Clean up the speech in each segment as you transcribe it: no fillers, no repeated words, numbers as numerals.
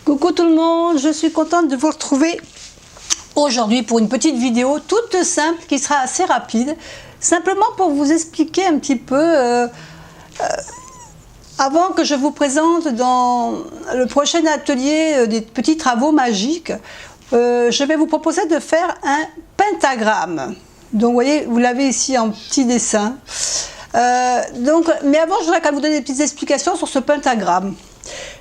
Coucou tout le monde, je suis contente de vous retrouver aujourd'hui pour une petite vidéo toute simple qui sera assez rapide, simplement pour vous expliquer un petit peu, avant que je vous présente dans le prochain atelier des petits travaux magiques, je vais vous proposer de faire un pentagramme. Donc vous voyez, vous l'avez ici en petit dessin. Mais avant, je voudrais quand même vous donner des petites explications sur ce pentagramme.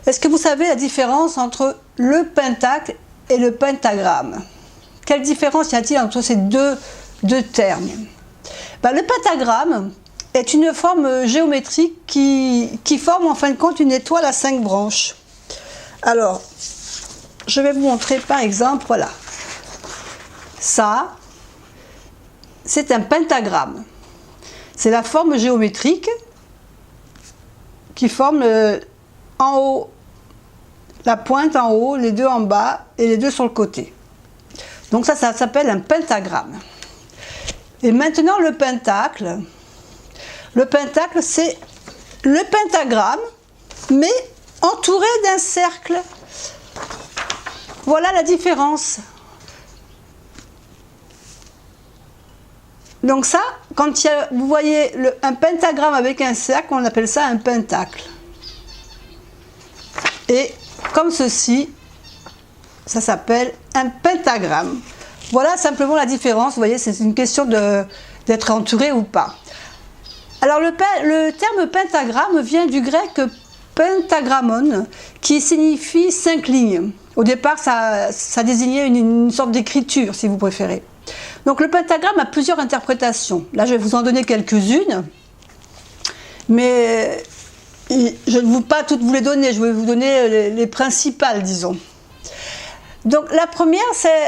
Est-ce que vous savez la différence entre le pentacle et le pentagramme? Quelle différence y a-t-il entre ces deux termes? Le pentagramme est une forme géométrique qui forme en fin de compte une étoile à 5 branches. Alors, je vais vous montrer par exemple, voilà. Ça, c'est un pentagramme. C'est la forme géométrique qui forme en haut, la pointe en haut, les deux en bas et les deux sur le côté. Donc ça s'appelle un pentagramme. Et maintenant le pentacle c'est le pentagramme mais entouré d'un cercle. Voilà la différence. Donc ça, quand vous voyez un pentagramme avec un cercle, on appelle ça un pentacle. Et comme ceci, ça s'appelle un pentagramme. Voilà simplement la différence. Vous voyez, c'est une question d'être entouré ou pas. Alors le terme pentagramme vient du grec pentagrammon, qui signifie 5 lignes. Au départ, ça désignait une sorte d'écriture, si vous préférez. Donc le pentagramme a plusieurs interprétations. Là, je vais vous en donner quelques-unes. Mais je ne vais pas toutes vous les donner, je vais vous donner les principales, disons. Donc la première,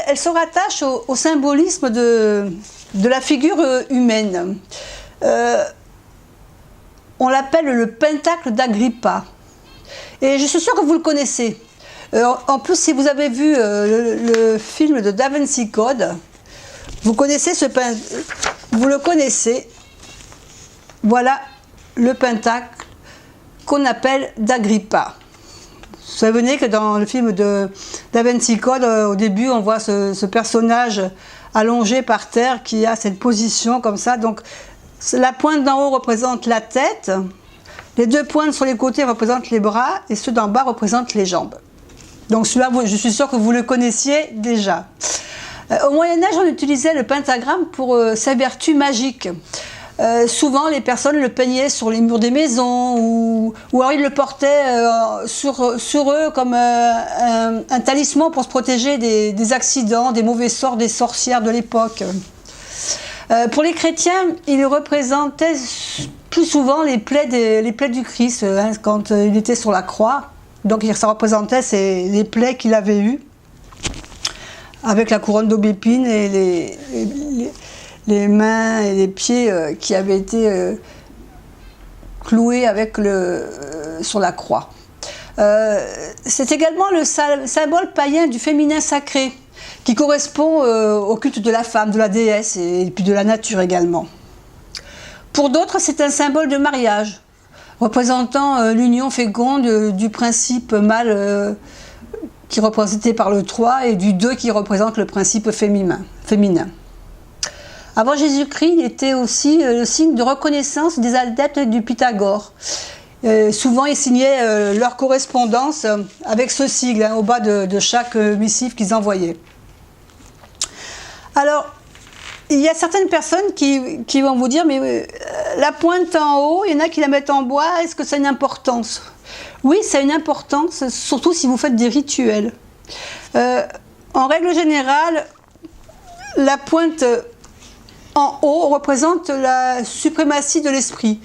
elle se rattache au symbolisme de la figure humaine. On l'appelle le pentacle d'Agrippa. Et je suis sûre que vous le connaissez. En plus, si vous avez vu le film de Da Vinci Code, vous connaissez vous le connaissez. Voilà le pentacle qu'on appelle d'Agrippa. Vous savez que dans le film de Da Vinci Code, au début, on voit ce personnage allongé par terre qui a cette position comme ça. Donc, la pointe d'en haut représente la tête, les deux pointes sur les côtés représentent les bras et ceux d'en bas représentent les jambes. Donc, celui-là, je suis sûre que vous le connaissiez déjà. Au Moyen-Âge, on utilisait le pentagramme pour sa vertu magique. Souvent, les personnes le peignaient sur les murs des maisons ou alors ils le portaient sur eux comme un talisman pour se protéger des accidents, des mauvais sorts des sorcières de l'époque. Pour les chrétiens, il représentait plus souvent les plaies du Christ quand il était sur la croix. Donc ça représentait les plaies qu'il avait eues, avec la couronne d'aubépine et les mains et les pieds qui avaient été cloués sur la croix. C'est également le symbole païen du féminin sacré, qui correspond au culte de la femme, de la déesse et puis de la nature également. Pour d'autres, c'est un symbole de mariage, représentant l'union féconde du principe mâle qui est représenté par le 3 et du 2 qui représente le principe féminin. Avant Jésus-Christ, il était aussi le signe de reconnaissance des adeptes du Pythagore. Souvent, ils signaient leur correspondance avec ce sigle au bas de chaque missive qu'ils envoyaient. Alors, il y a certaines personnes qui vont vous dire, mais la pointe en haut, il y en a qui la mettent en bois, est-ce que ça a une importance? Oui, ça a une importance, surtout si vous faites des rituels. En règle générale, la pointe en haut représente la suprématie de l'esprit,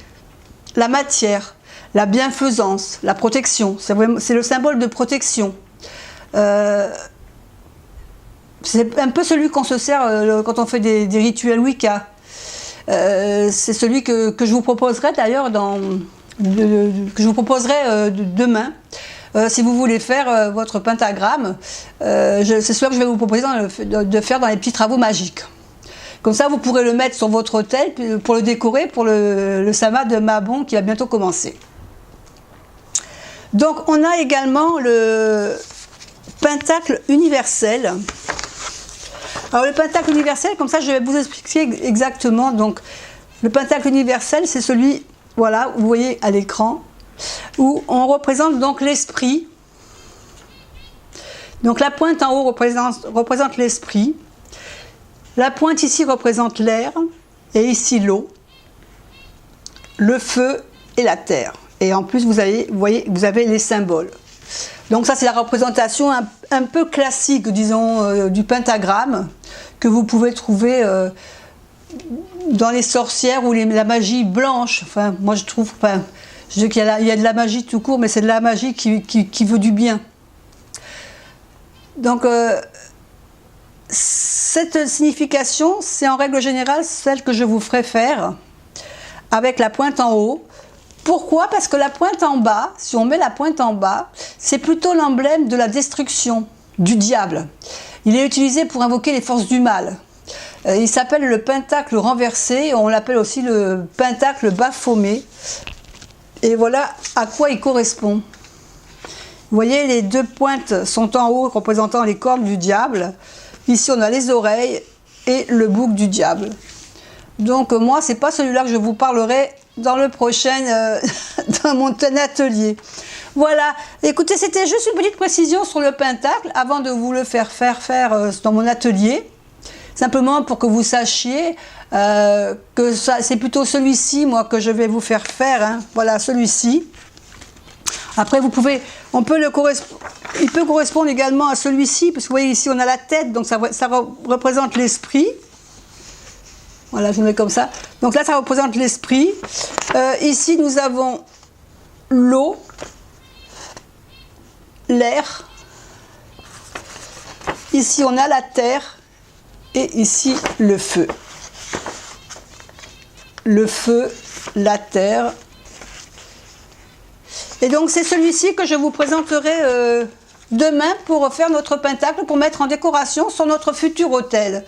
la matière, la bienfaisance, la protection. C'est le symbole de protection. C'est un peu celui qu'on se sert quand on fait des rituels Wicca. C'est celui que je vous proposerai d'ailleurs demain. Si vous voulez faire votre pentagramme, c'est celui que je vais vous proposer de faire dans les petits travaux magiques. Comme ça, vous pourrez le mettre sur votre autel pour le décorer pour le Sama de Mabon qui va bientôt commencer. Donc, on a également pentacle universel. Alors le pentacle universel, comme ça je vais vous expliquer exactement. Donc le pentacle universel, c'est celui, voilà, vous voyez à l'écran, où on représente donc l'esprit. Donc la pointe en haut représente l'esprit. La pointe ici représente l'air, et ici l'eau, le feu et la terre. Et en plus, vous voyez, vous avez les symboles. Donc ça, c'est la représentation un peu classique, disons, du pentagramme, que vous pouvez trouver dans les sorcières ou la magie blanche. Enfin, moi, je trouve, enfin, je dis qu'il y a de la magie tout court, mais c'est de la magie qui veut du bien. Donc, cette signification, c'est en règle générale celle que je vous ferai faire avec la pointe en haut. Pourquoi? Parce que la pointe en bas, si on met la pointe en bas, c'est plutôt l'emblème de la destruction, du diable. Il est utilisé pour invoquer les forces du mal. Il s'appelle le pentacle renversé, on l'appelle aussi le pentacle Baphomet. Et voilà à quoi il correspond. Vous voyez, les deux pointes sont en haut, représentant les cornes du diable. Ici, on a les oreilles et le bouc du diable. Donc moi, c'est pas celui-là que je vous parlerai dans le prochain, dans mon atelier. Voilà, écoutez, c'était juste une petite précision sur le pentacle avant de vous le faire dans mon atelier. Simplement pour que vous sachiez que c'est plutôt celui-ci, moi, que je vais vous faire hein. Voilà, celui-ci. Après, il peut correspondre également à celui-ci, parce que vous voyez ici, on a la tête, donc ça représente l'esprit. Voilà, je le mets comme ça. Donc là, ça représente l'esprit. Ici, nous avons l'eau, l'air. Ici, on a la terre. Et ici, le feu. Le feu, la terre. Et donc, c'est celui-ci que je vous présenterai demain pour faire notre pentacle, pour mettre en décoration sur notre futur hôtel.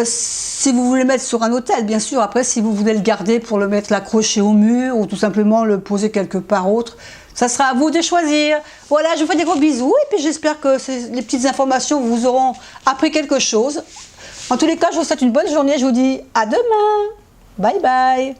Si vous voulez le mettre sur un hôtel, bien sûr. Après, si vous voulez le garder pour le mettre, l'accrocher au mur ou tout simplement le poser quelque part autre, ça sera à vous de choisir. Voilà, je vous fais des gros bisous et puis j'espère que les petites informations vous auront appris quelque chose. En tous les cas, je vous souhaite une bonne journée. Je vous dis à demain. Bye bye.